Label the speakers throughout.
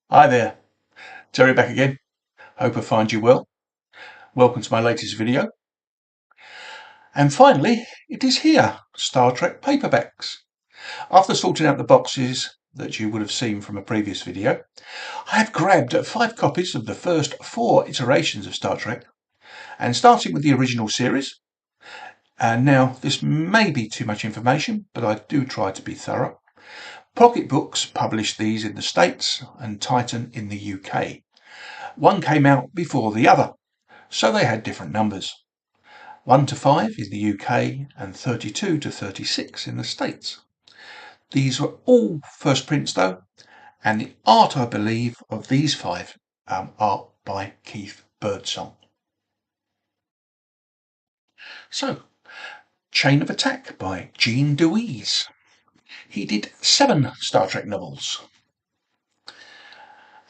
Speaker 1: Hi there, Terry back again. Hope I find you well. Welcome to my latest video. And finally, it is here, Star Trek Paperbacks. After sorting out the boxes that you would have seen from a previous video, I have grabbed 5 copies of the first 4 iterations of Star Trek, and starting with the original series. And now, this may be too much information, but I do try to be thorough. Pocket Books published these in the States and Titan in the UK. One came out before the other, so they had different numbers. 1 to 5 in the UK and 32 to 36 in the States. These were all first prints though, and the art, I believe, of these 5 are by Keith Birdsong. So, Chain of Attack by Jean Deweese. He did 7 Star Trek novels.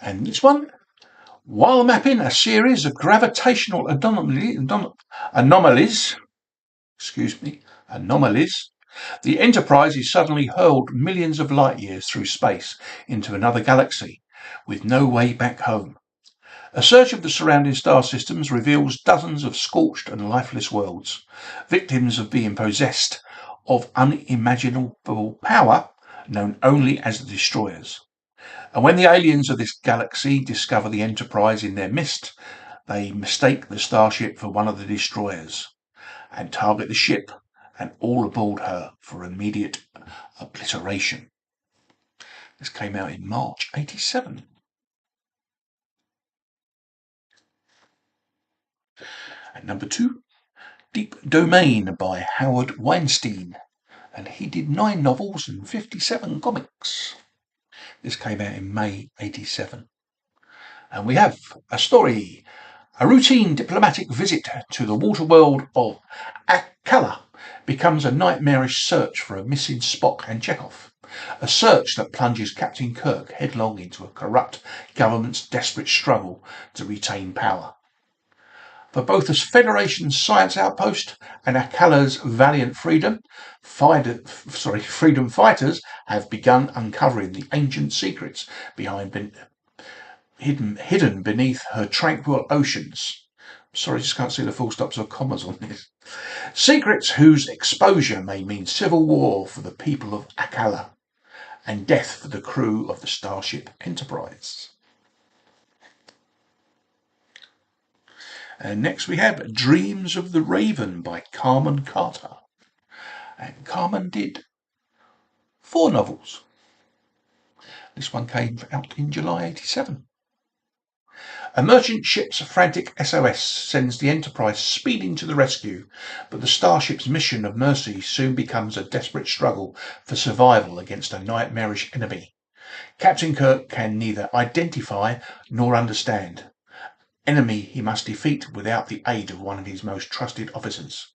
Speaker 1: And this one, while mapping a series of gravitational anomalies, the Enterprise is suddenly hurled millions of light years through space into another galaxy with no way back home. A search of the surrounding star systems reveals dozens of scorched and lifeless worlds, victims of being possessed of unimaginable power known only as the Destroyers. And when the aliens of this galaxy discover the Enterprise in their midst, they mistake the starship for one of the Destroyers and target the ship and all aboard her for immediate obliteration. This came out in March '87. And number 2, Deep Domain by Howard Weinstein. And he did 9 novels and 57 comics. This came out in May '87. And we have a story. A routine diplomatic visit to the water world of Akala becomes a nightmarish search for a missing Spock and Chekhov. A search that plunges Captain Kirk headlong into a corrupt government's desperate struggle to retain power. For both the Federation's science outpost and Akala's valiant freedom fighters have begun uncovering the ancient secrets hidden beneath her tranquil oceans. Sorry, just can't see the full stops or commas on this. Secrets whose exposure may mean civil war for the people of Akala and death for the crew of the Starship Enterprise. And next we have Dreams of the Raven by Carmen Carter. And Carmen did 4 novels. This one came out in July '87. A merchant ship's frantic SOS sends the Enterprise speeding to the rescue, but the starship's mission of mercy soon becomes a desperate struggle for survival against a nightmarish enemy. Captain Kirk can neither identify nor understand. Enemy he must defeat without the aid of one of his most trusted officers.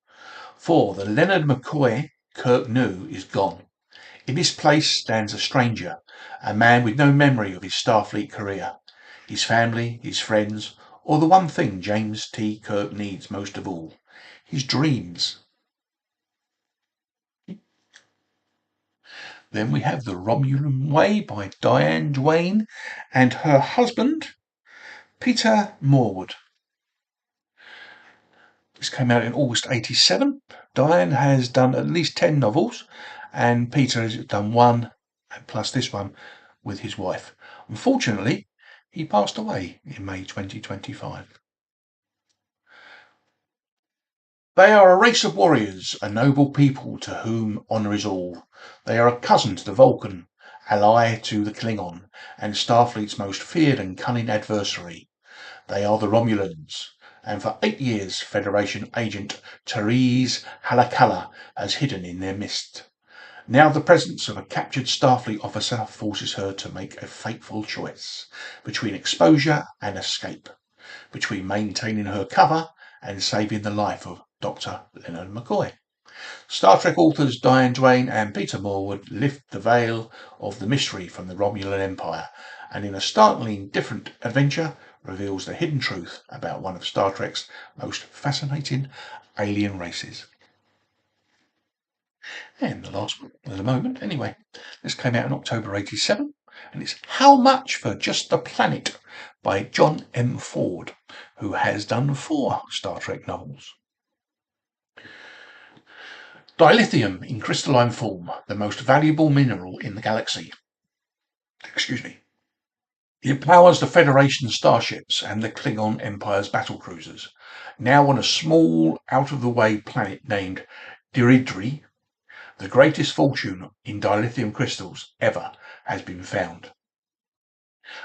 Speaker 1: For the Leonard McCoy Kirk knew is gone. In his place stands a stranger, a man with no memory of his Starfleet career, his family, his friends, or the one thing James T. Kirk needs most of all, his dreams. Then we have The Romulan Way by Diane Duane and her husband, Peter Morwood. This came out in August '87. Diane has done at least 10 novels, and Peter has done 1, plus this one, with his wife. Unfortunately, he passed away in May 2025. They are a race of warriors, a noble people to whom honour is all. They are a cousin to the Vulcan, ally to the Klingon, and Starfleet's most feared and cunning adversary. They are the Romulans, and for 8 years Federation agent Therese Halakala has hidden in their midst. Now the presence of a captured Starfleet officer forces her to make a fateful choice between exposure and escape, between maintaining her cover and saving the life of Dr. Leonard McCoy. Star Trek authors Diane Duane and Peter Morwood lift the veil of the mystery from the Romulan Empire, and in a startlingly different adventure reveals the hidden truth about one of Star Trek's most fascinating alien races. And the last one at the moment, anyway. This came out in October '87. and it's How Much for Just the Planet by John M. Ford, who has done 4 Star Trek novels. Dilithium in crystalline form, the most valuable mineral in the galaxy. Excuse me. It powers the Federation starships and the Klingon Empire's battlecruisers. Now on a small, out-of-the-way planet named Diridri, the greatest fortune in dilithium crystals ever has been found.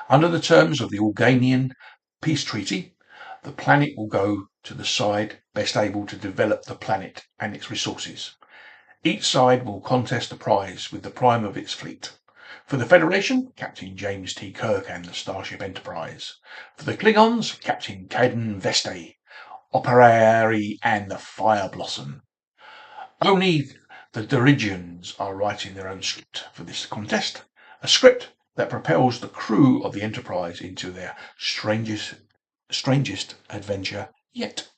Speaker 1: Under the terms of the Organian Peace Treaty, the planet will go to the side best able to develop the planet and its resources. Each side will contest the prize with the prime of its fleet. For the Federation, Captain James T. Kirk and the Starship Enterprise. For the Klingons, Captain Caden Veste, Operari and the Fire Blossom. Only the Dirigians are writing their own script for this contest, a script that propels the crew of the Enterprise into their strangest adventure yet.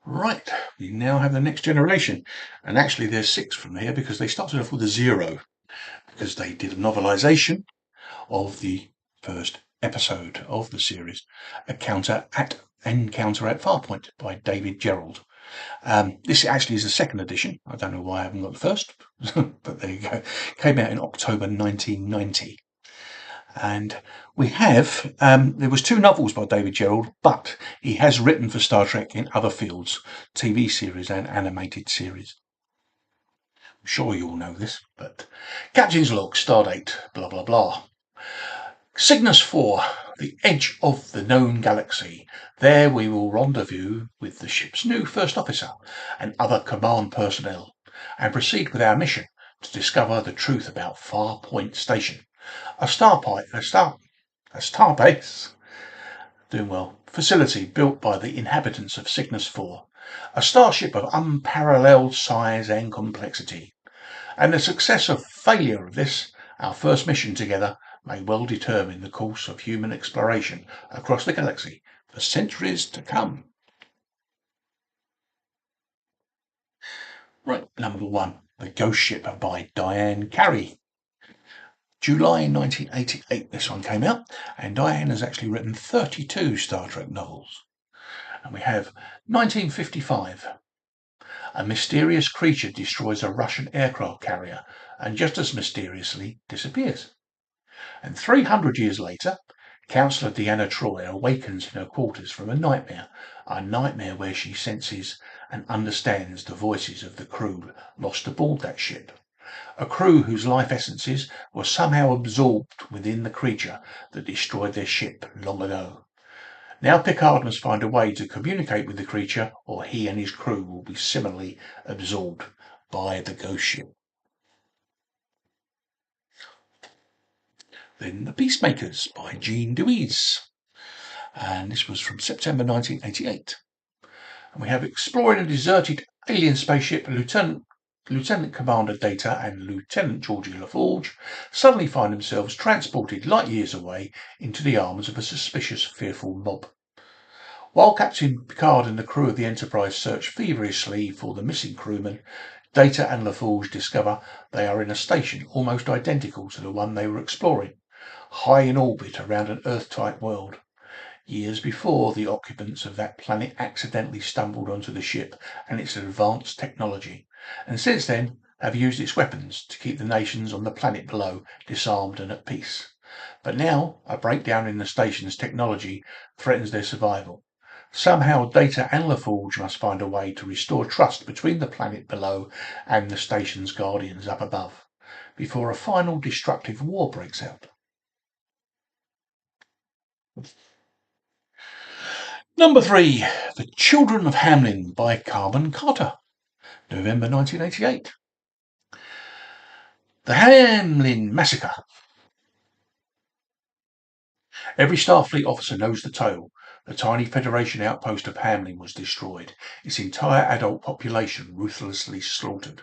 Speaker 1: Right, we now have the next generation, and actually there's 6 from here because they started off with a 0 because they did a novelisation of the first episode of the series, Encounter at Farpoint by David Gerald. This actually is the 2nd edition. I don't know why I haven't got the first, but there you go. Came out in October 1990. And we have, there was 2 novels by David Gerald, but he has written for Star Trek in other fields, TV series and animated series. I'm sure you all know this, but Captain's Log, Stardate, blah blah blah. Cygnus 4, the edge of the known galaxy. There we will rendezvous with the ship's new first officer and other command personnel and proceed with our mission to discover the truth about Farpoint Station. A starbase, doing well, facility built by the inhabitants of Cygnus 4, a starship of unparalleled size and complexity. And the success or failure of this, our first mission together, may well determine the course of human exploration across the galaxy for centuries to come. Right, number 1, The Ghost Ship by Diane Carey. July 1988 this one came out, and Diane has actually written 32 Star Trek novels. And we have 1955. A mysterious creature destroys a Russian aircraft carrier and just as mysteriously disappears. And 300 years later, Councillor Deanna Troi awakens in her quarters from a nightmare where she senses and understands the voices of the crew lost aboard that ship. A crew whose life essences were somehow absorbed within the creature that destroyed their ship long ago. Now Picard must find a way to communicate with the creature, or he and his crew will be similarly absorbed by the ghost ship. Then The Peacemakers by Jean Deweese, and this was from September 1988. And we have exploring a deserted alien spaceship, Lieutenant Commander Data and Lieutenant Georgie LaForge suddenly find themselves transported light years away into the arms of a suspicious, fearful mob. While Captain Picard and the crew of the Enterprise search feverishly for the missing crewman, Data and LaForge discover they are in a station almost identical to the one they were exploring, high in orbit around an Earth-type world. Years before, the occupants of that planet accidentally stumbled onto the ship and its advanced technology, and since then have used its weapons to keep the nations on the planet below disarmed and at peace. But now a breakdown in the station's technology threatens their survival. Somehow Data and LaForge must find a way to restore trust between the planet below and the station's guardians up above, before a final destructive war breaks out. Number 3, The Children of Hamlin by Carmen Carter, November 1988. The Hamlin Massacre. Every Starfleet officer knows the tale. The tiny Federation outpost of Hamlin was destroyed, its entire adult population ruthlessly slaughtered,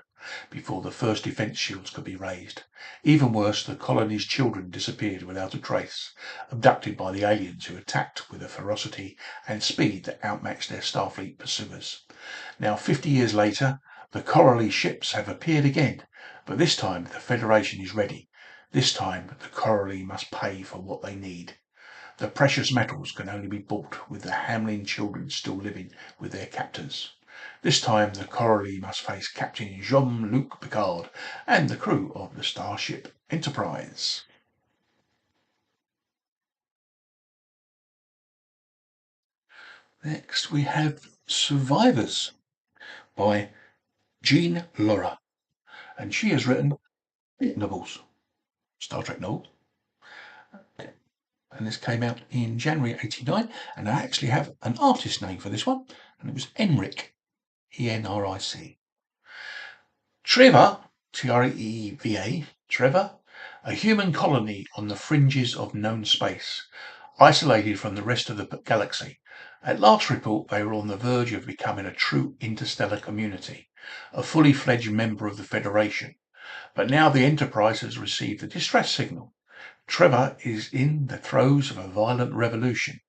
Speaker 1: before the first defence shields could be raised. Even worse, the colony's children disappeared without a trace, abducted by the aliens who attacked with a ferocity and speed that outmatched their Starfleet pursuers. Now, 50 years later, the Coralie ships have appeared again, But this time the Federation is ready. This time the Corelli must pay for what they need. The precious metals can only be bought with the Hamlin children still living with their captors. This time the Corelli must face Captain Jean-Luc Picard and the crew of the Starship Enterprise. Next we have Survivors by Jean Laura, and she has written novels, Star Trek novels. And this came out in January '89, and I actually have an artist name for this one, and it was Enric, E-N-R-I-C. Trevor, T-R-E-V-A, Trevor, a human colony on the fringes of known space, isolated from the rest of the galaxy. At last report, they were on the verge of becoming a true interstellar community, a fully fledged member of the Federation. But now the Enterprise has received a distress signal. Trevor is in the throes of a violent revolution,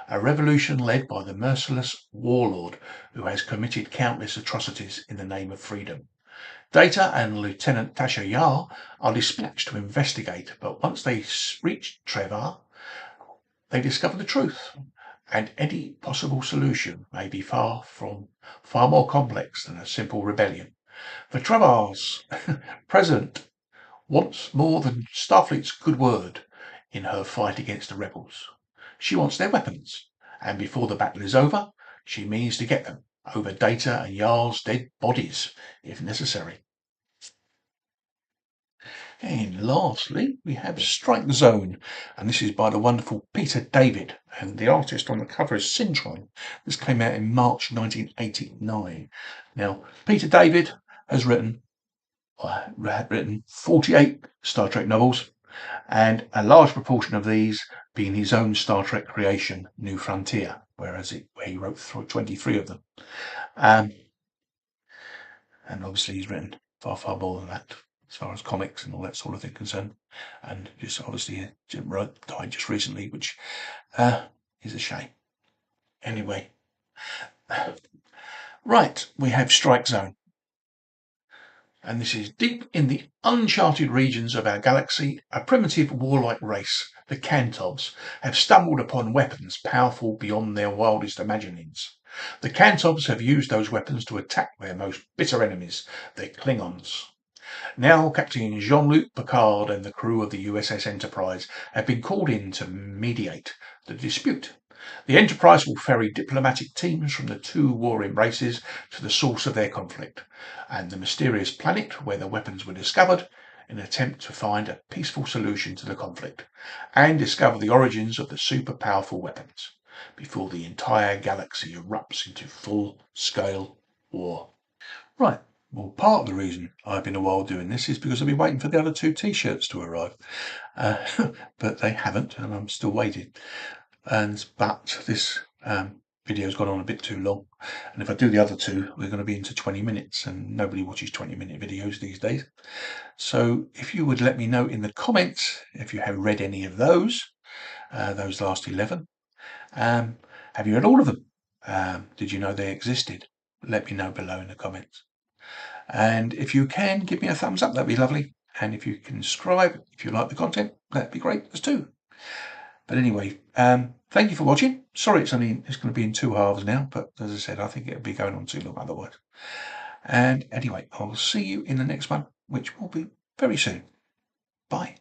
Speaker 1: a revolution led by the merciless warlord who has committed countless atrocities in the name of freedom. Data and Lieutenant Tasha Yar are dispatched to investigate, but once they reach Trevor, they discover the truth, and any possible solution may be far more complex than a simple rebellion. For Trevor's President wants more than Starfleet's good word in her fight against the rebels. She wants their weapons, and before the battle is over, she means to get them over Data and Yar's dead bodies, if necessary. And lastly, we have Strike Zone, and this is by the wonderful Peter David, and the artist on the cover is Syntron. This came out in March 1989. Now, Peter David has written 48 Star Trek novels, and a large proportion of these being his own Star Trek creation, New Frontier, where he wrote 23 of them. And obviously he's written far more than that as far as comics and all that sort of thing concerned. And just obviously died just recently, which is a shame. Anyway, right, we have Strike Zone. And this is deep in the uncharted regions of our galaxy, a primitive warlike race, the Cantovs, have stumbled upon weapons powerful beyond their wildest imaginings. The Cantovs have used those weapons to attack their most bitter enemies, the Klingons. Now Captain Jean-Luc Picard and the crew of the USS Enterprise have been called in to mediate the dispute. The Enterprise will ferry diplomatic teams from the two warring races to the source of their conflict and the mysterious planet where the weapons were discovered in an attempt to find a peaceful solution to the conflict and discover the origins of the super powerful weapons before the entire galaxy erupts into full-scale war. Right. Well, part of the reason I've been a while doing this is because I've been waiting for the other two T-shirts to arrive, but they haven't, and I'm still waiting. But this video's gone on a bit too long, and if I do the other two, we're going to be into 20 minutes, and nobody watches 20-minute videos these days. So if you would let me know in the comments if you have read any of those last 11. Have you read all of them? Did you know they existed? Let me know below in the comments. And if you can, give me a thumbs up, that'd be lovely. And if you can subscribe, if you like the content, that'd be great as too. But anyway, thank you for watching. Sorry it's going to be in 2 halves now, but as I said, I think it'll be going on too long otherwise. And anyway, I'll see you in the next one, which will be very soon. Bye.